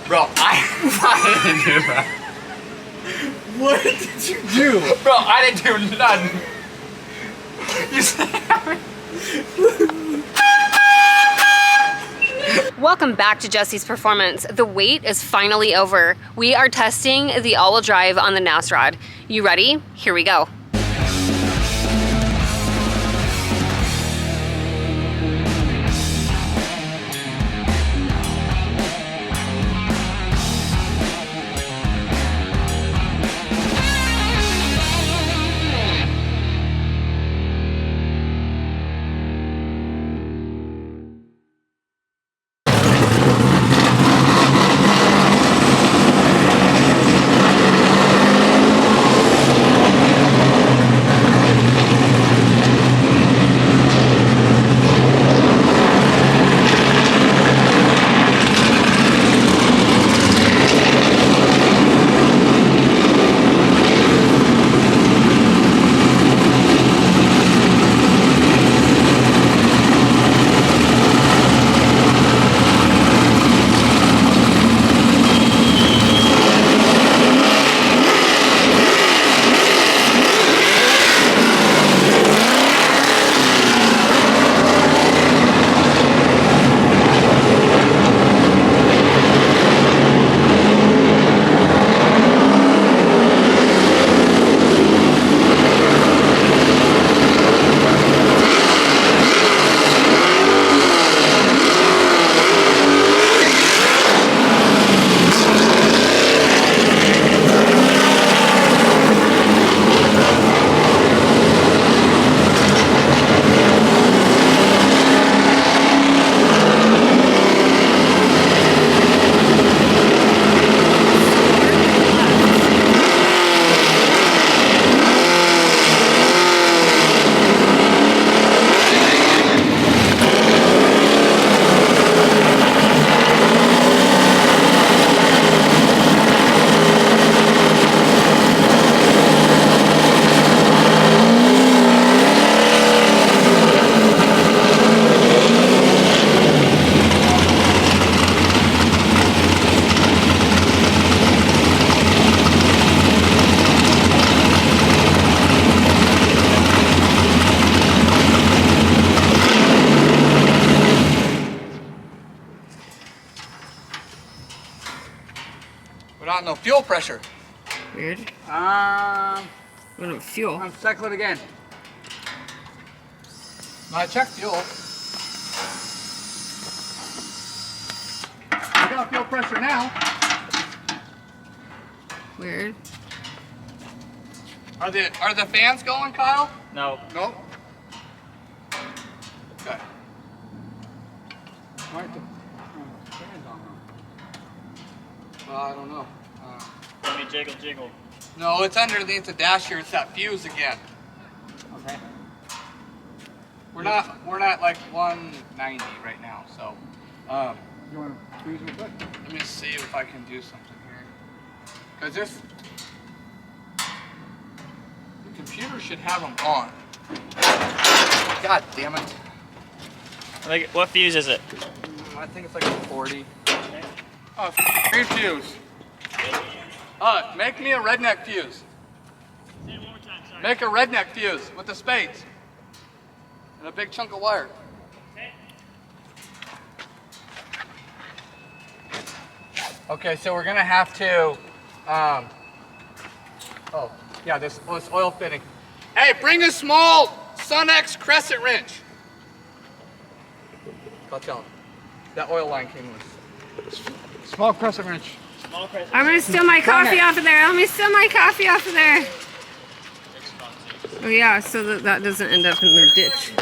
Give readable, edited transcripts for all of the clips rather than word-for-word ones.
Bro, I didn't do that. What did you do? Bro, I didn't do nothing. You said Welcome back to Jessie's Performance. The wait is finally over. We are testing the all-wheel drive on the NASROD. You ready? Here we go. not no fuel pressure. Weird. What about fuel? I'm cycle it again. I checked fuel. I got fuel pressure now. Weird. Are the fans going, Kyle? No. Nope. Okay. Why aren't the fans on though? Well, I don't know. Let me jiggle. No, it's underneath the dash here. It's that fuse again. Okay. We're not like 190 right now, so. You want to fuse real quick? Let me see if I can do something here. Cause this, the computer should have them on. God damn it. Like, what fuse is it? I think it's like a 40. Okay. Oh, green fuse. Make me a redneck fuse. Say it one more time, sorry. Make a redneck fuse with the spades. And a big chunk of wire. Okay. Okay, so we're gonna have to, oh, yeah, this oil fitting. Hey, bring a small Sun-X crescent wrench. I'll tell him. That oil line came with small crescent wrench. Small crescent. I'm gonna steal my coffee off of there. Let me steal my coffee off of there. Oh yeah, so that doesn't end up in the ditch.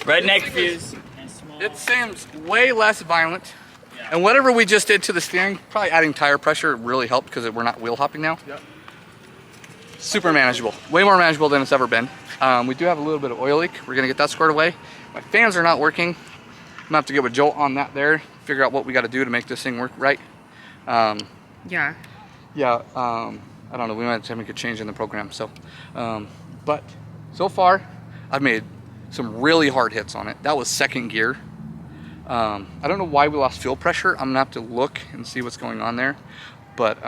Redneck fuse. And small. It seems way less violent. Yeah. And whatever we just did to the steering, probably adding tire pressure really helped because we're not wheel hopping now. Yep. Super manageable. Way more manageable than it's ever been. We do have a little bit of oil leak. We're gonna get that squared away. My fans are not working. I'm gonna have to get with Jolt on that there, figure out what we gotta do to make this thing work right. Yeah. Yeah, I don't know, we might have to make a change in the program. So, but so far, I've made some really hard hits on it. That was second gear. I don't know why we lost fuel pressure. I'm gonna have to look and see what's going on there, but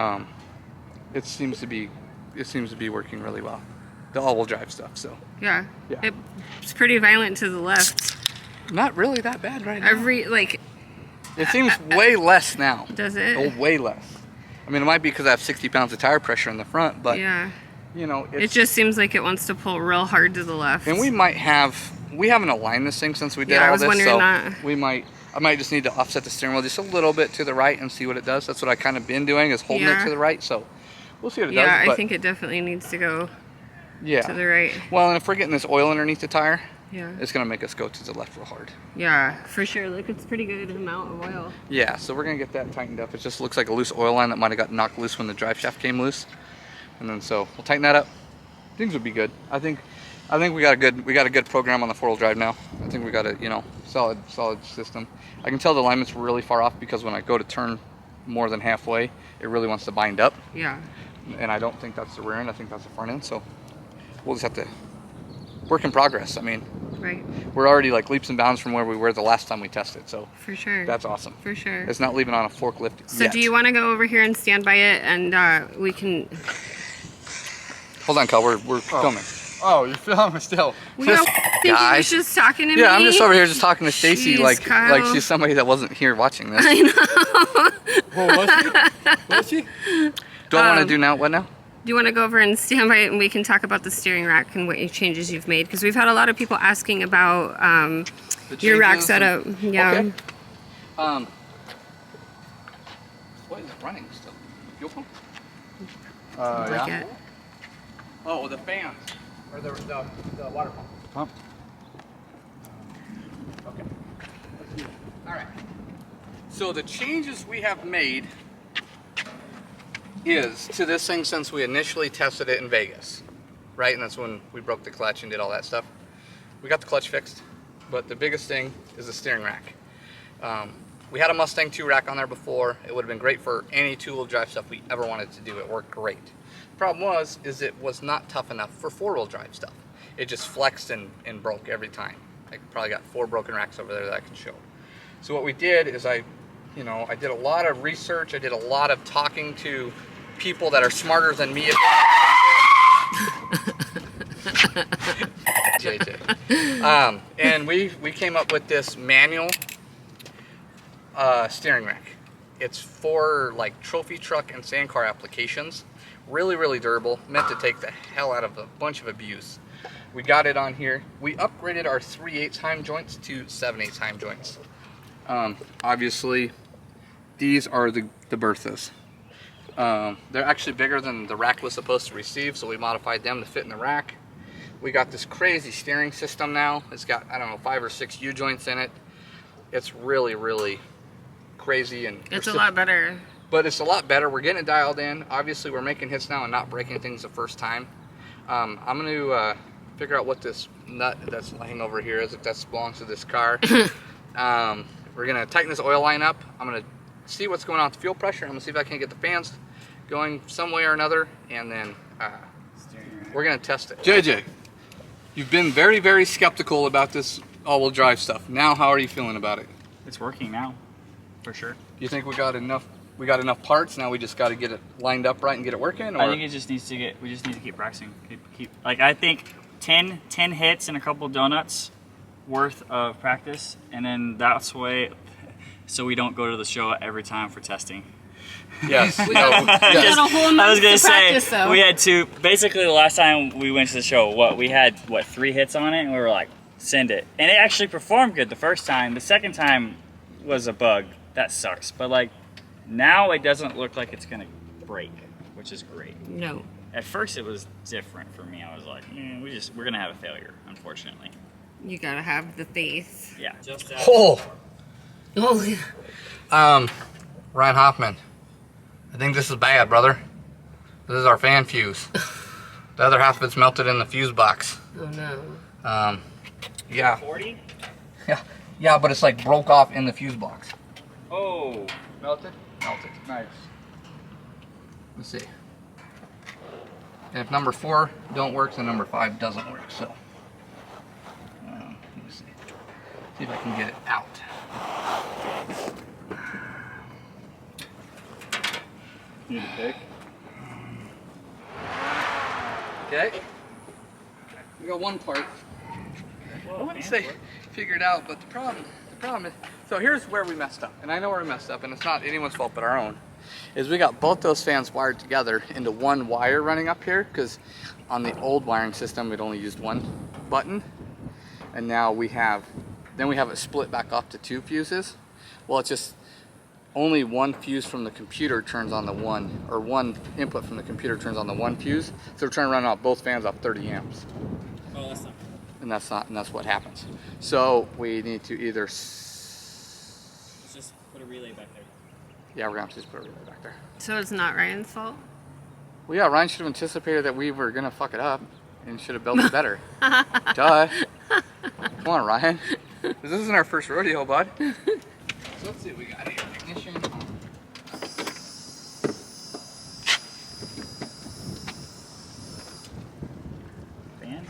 it seems to be working really well. The all-wheel drive stuff. So Yeah. Yeah. It's pretty violent to the left. not really that bad right now. Like, It seems way less now. does it? Oh, way less. I mean, it might be because I have 60 pounds of tire pressure in the front, but Yeah. you know, It just seems like it wants to pull real hard to the left. and we haven't aligned this thing since we did Yeah, I all was this, wondering so that. I might just need to offset the steering wheel just a little bit to the right and see what it does. That's what I kind of been doing, is holding it Yeah. to the right. So we'll see what it Yeah, does. But I think it definitely needs to go yeah. to the right. Well, and if we're getting this oil underneath the tire, Yeah. it's gonna make us go to the left real hard. Yeah, for sure. Look, it's pretty good amount of oil. Yeah, so we're gonna get that tightened up. It just looks like a loose oil line that might have got knocked loose when the drive shaft came loose, and then so we'll tighten that up. Things would be good. I think we got a good program on the 4-wheel drive now. I think we got a solid system. I can tell the alignment's really far off because when I go to turn more than halfway, it really wants to bind up, Yeah. and I don't think that's the rear end. I think that's the front end. So we'll just have to work in progress. I mean, Right. we're already like leaps and bounds from where we were the last time we tested. So For sure. that's awesome. For sure. It's not leaving on a forklift So yet. do you want to go over here and stand by it, and we can... Hold on, Kyle. We're filming. Oh, you're filming still. We don't think he Guy. was just talking to me. Yeah, I'm just over here just talking to Stacie Jeez, like Kyle. she's somebody that wasn't here watching this. I know. Well, was she? Was she? Do I want to do now? What now? Do you want to go over and stand by it, and we can talk about the steering rack and what changes you've made? Because we've had a lot of people asking about your rack changes setup. Yeah. Okay. What is running still? Fuel pump? Like Yeah. it. Oh, the fans or the water pump. Pump. Okay. Let's do it. All right. So the changes we have made is to this thing since we initially tested it in Vegas, right? And that's when we broke the clutch and did all that stuff. We got the clutch fixed, but the biggest thing is the steering rack. We had a Mustang 2 rack on there before. It would have been great for any two-wheel drive stuff we ever wanted to do. It worked great. Problem is it was not tough enough for four-wheel drive stuff. It just flexed and broke every time. I probably got 4 broken racks over there that I can show. So what we did is I did a lot of research. I did a lot of talking to people that are smarter than me. JJ. And we came up with this manual steering rack. It's for like trophy truck and sand car applications. Really, really durable. Meant to take the hell out of a bunch of abuse. We got it on here. We upgraded our 3/8 heim joints to 7/8 heim joints. Obviously, these are the Berthas. They're actually bigger than the rack was supposed to receive, so we modified them to fit in the rack. We got this crazy steering system now. It's got, I don't know, 5 or 6 U-joints in it. It's really, really crazy. And It's a lot better. But it's a lot better. We're getting it dialed in. Obviously, we're making hits now and not breaking things the first time. I'm going to figure out what this nut that's laying over here is, if that belongs to this car. We're going to tighten this oil line up. I'm going to see what's going on with the fuel pressure. I'm going to see if I can get the fans going some way or another, and then we're going to test it. JJ, you've been very, very skeptical about this all-wheel drive stuff. Now, how are you feeling about it? It's working now, for sure. You think we got enough parts? Now we just got to get it lined up right and get it working? Or? I think it just needs to we just need to keep practicing. Like, I think 10 hits and a couple donuts worth of practice, and then that's way, so we don't go to the show every time for testing. Yes. We got a whole month I was gonna to say, practice, though. we had 2, basically the last time we went to the show, we had 3 hits on it, and we were like, send it. And it actually performed good the first time. The second time was a bug. That sucks. But like, now it doesn't look like it's gonna break, which is great. No. At first it was different for me. I was like, we're gonna have a failure, unfortunately. You gotta have the faith. Yeah. Oh, Oh, yeah. Ryan Hoffman, I think this is bad, brother. This is our fan fuse. The other half of it's melted in the fuse box. Oh, no. Yeah. 40? Yeah, but it's like broke off in the fuse box. Oh. Melted? Melted. Nice. Let's see. And if number 4 don't work, then number 5 doesn't work. So See if I can get it out. Need a pick? Okay. We got one part. I wouldn't say figured out, but the problem is, so here's where we messed up, and I know where we messed up, and it's not anyone's fault but our own, is we got both those fans wired together into one wire running up here, because on the old wiring system we'd only used one button, and now we have it split back off to 2 fuses. Well, it's just only one fuse from the computer turns on the one, or one input from the computer turns on the one fuse, so we're trying to run out both fans off 30 amps. Oh, that's not. And that's what happens. So we need to either Let's just put a relay back there. yeah, we're gonna have to just put a relay back there. So it's not Ryan's fault? Well, yeah, Ryan should have anticipated that we were gonna fuck it up and should have built it better. Duh. Come on, Ryan. This isn't our first rodeo, bud. So let's see what we got here. Ignition. Fans?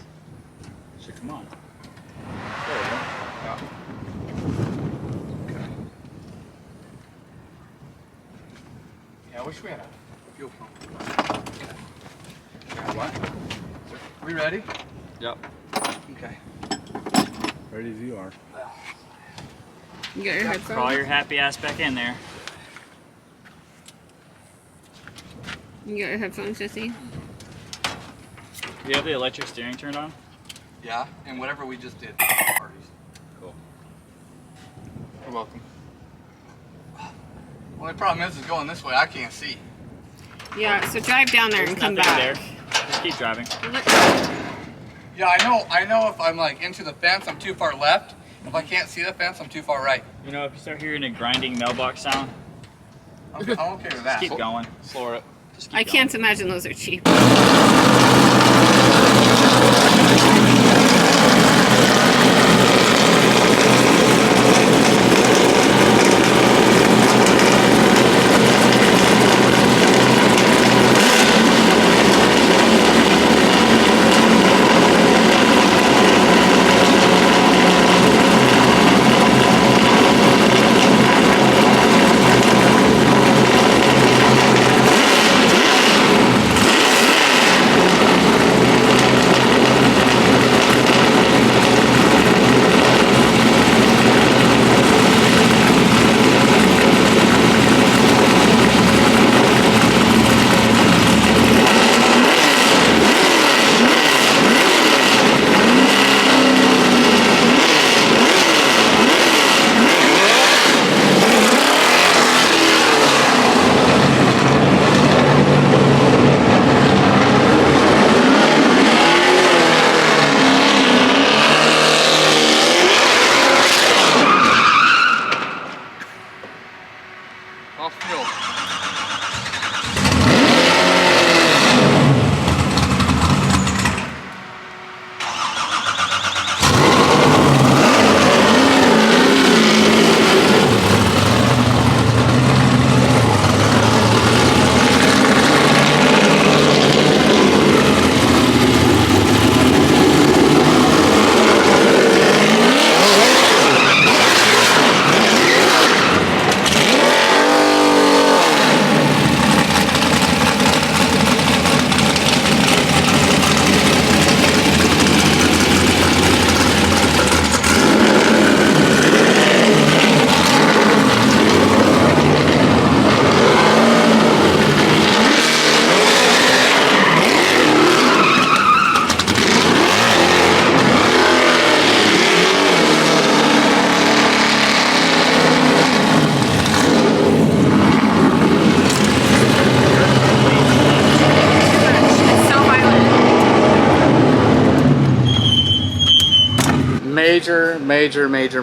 Should come on. There we go. Yeah. Okay. Yeah, I wish we had a fuel pump. Okay. What? We ready? Yep. Okay. Ready as you are. You got your headphones? Crawl your happy ass back in there. You got your headphones, Jessie? Do you have the electric steering turned on? Yeah, and whatever we just did. Parties. Cool. You're welcome. Only problem is going this way. I can't see. Yeah, so drive down there and come Nothing back. there. Just keep driving. Yeah, I know if I'm like into the fence, I'm too far left. If I can't see the fence, I'm too far right. You know, if you start hearing a grinding mailbox sound, I'm okay with that. just keep going. Slower it. Just keep I going. can't imagine those are cheap. Off fuel.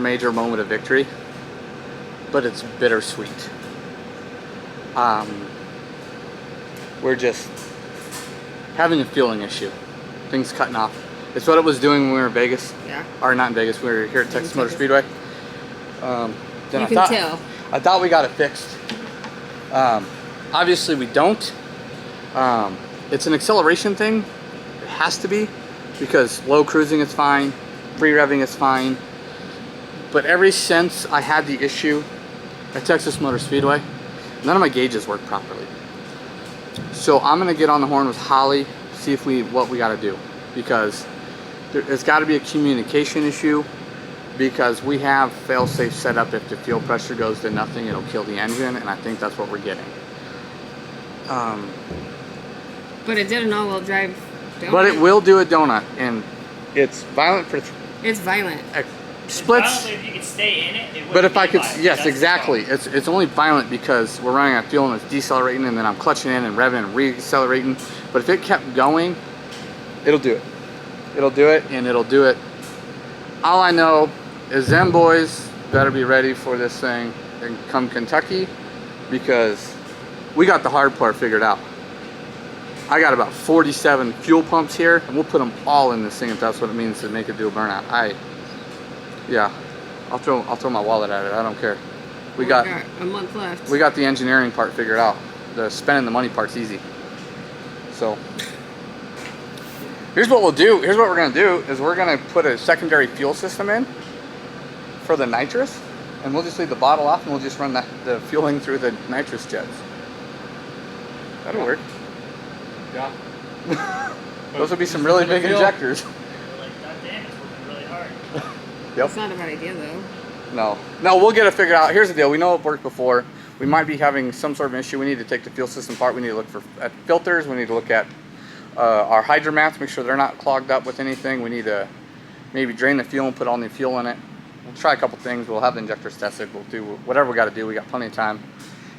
Major moment of victory, but it's bittersweet. We're just having a fueling issue. Things cutting off. It's what it was doing when we were in Vegas. Yeah. Or not in Vegas, we were here at Texas Motor Speedway. Then You can tell. I thought we got it fixed. Obviously we don't. It's an acceleration thing. It has to be, because low cruising is fine, free revving is fine. but ever since I had the issue at Texas Motor Speedway, none of my gauges work properly. So I'm gonna get on the horn with Holley, see if what we gotta do, because there's got to be a communication issue, because we have fail-safe set up. If the fuel pressure goes to nothing, it'll kill the engine, and I think that's what we're getting. But it did an all-wheel drive donut. But it will do a donut, and it's violent for It's violent. splits. Honestly, if you could stay in it, it would But if I could, violent. yes, That's the exactly. problem. It's only violent because we're running out of fuel and it's decelerating, and then I'm clutching in and revving and re-accelerating. But if it kept going, it'll do it. It'll do it, and it'll do it. All I know is them boys better be ready for this thing and come Kentucky, because we got the hard part figured out. I got about 47 fuel pumps here, and we'll put them all in this thing if that's what it means to make it do a burnout. Yeah, I'll throw my wallet at it. I don't care. We got a month left. We got the engineering part figured out. The spending the money part's easy. So here's what we'll do. Here's what we're gonna do is we're gonna put a secondary fuel system in for the nitrous, and we'll just leave the bottle off, and we'll just run the fueling through the nitrous jets. That'll work. Yeah. Those would be some really big injectors. We're like, God damn, it's working really hard. Yep. That's not a bad idea though. No, we'll get it figured out. Here's the deal. We know it worked before. We might be having some sort of issue. We need to take the fuel system apart. We need to look at filters. We need to look at our hydromats, make sure they're not clogged up with anything. We need to maybe drain the fuel and put all new fuel in it. We'll try a couple things. We'll have the injectors tested. We'll do whatever we got to do. We got plenty of time.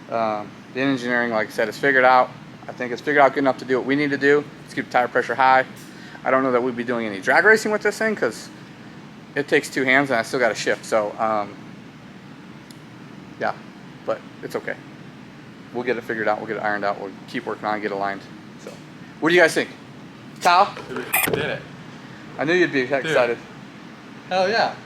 The engineering, like I said, is figured out. I think it's figured out good enough to do what we need to do. Let's keep the tire pressure high. I don't know that we'd be doing any drag racing with this thing, because it takes two hands and I still got to shift. So yeah, but it's okay. We'll get it figured out. We'll get it ironed out. We'll keep working on it, get it aligned. So what do you guys think? Kyle? Did it. I knew you'd be excited. Hell yeah.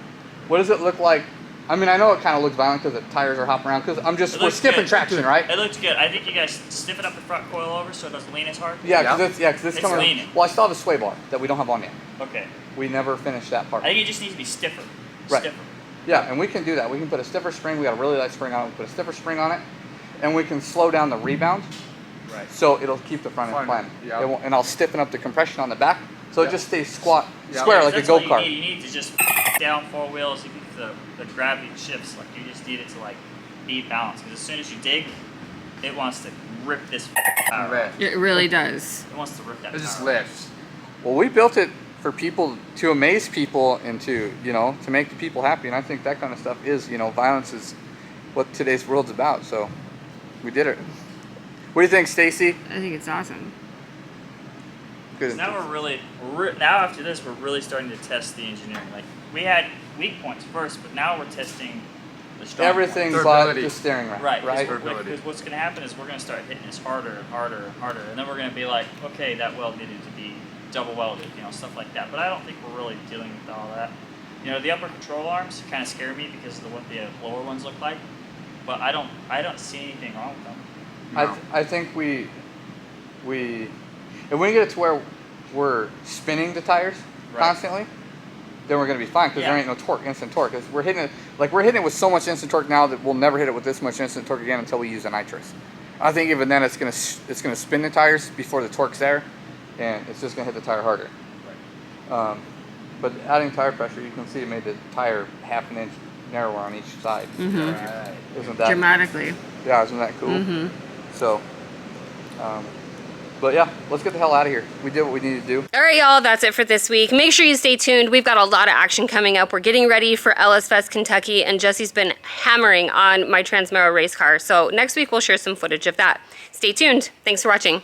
What does it look like? I mean, I know it kind of looks violent because the tires are hopping around, because we're skipping good. traction, right? It looks good. I think you guys stiffen up the front coil over so it doesn't lean as hard. Yeah, because it's coming. leaning. Well, I still have a sway bar that we don't have on yet. Okay. We never finished that part. I think it just needs to be stiffer. Right. Stiffer. Yeah, and we can do that. We can put a stiffer spring. We got a really light spring on it. We put a stiffer spring on it, and we can slow down the rebound. Right. So it'll keep the front end plan. Yeah. It won't, and I'll stiffen up the compression on the back, so it just stays square Yeah, like a that's all go-kart. You need to just down four wheels. You keep the gravity shifts. Like you just need it to like be balanced. Because as soon as you dig, it wants to rip this power. Right. off. It really does. It wants to rip that. It just power off. lifts. Well, we built it for people, to amaze people, and to make the people happy. And I think that kind of stuff is, violence is what today's world's about. So we did it. What do you think, Stacie? I think it's awesome. Good. Now now after this, we're really starting to test the engineering. Like we had weak points first, but now we're testing the strong Everything points. but Durability. the steering rack, Right, right? because what's going to happen is we're going to start hitting this harder and harder and harder, and then we're going to be like, okay, that weld needed to be double welded, stuff like that. But I don't think we're really dealing with all that. The upper control arms kind of scare me because of what the lower ones look like, but I don't see anything wrong with them. No. I think if we get it to where we're spinning the tires constantly, then we're going to be fine, because there ain't no torque, instant torque. 'Cause we're hitting it with so much instant torque now that we'll never hit it with this much instant torque again until we use a nitrous. I think even then it's going to spin the tires before the torque's there, and it's just going to hit the tire harder. Right. But adding tire pressure, you can see it made the tire half an inch narrower on each side. Right. Isn't that Dramatically. Yeah, isn't that cool? So, but yeah, let's get the hell out of here. We did what we needed to do. All right, y'all, that's it for this week. Make sure you stay tuned. We've got a lot of action coming up. We're getting ready for LS Fest Kentucky, and Jessie's been hammering on my Transmero race car. So next week, we'll share some footage of that. Stay tuned. Thanks for watching.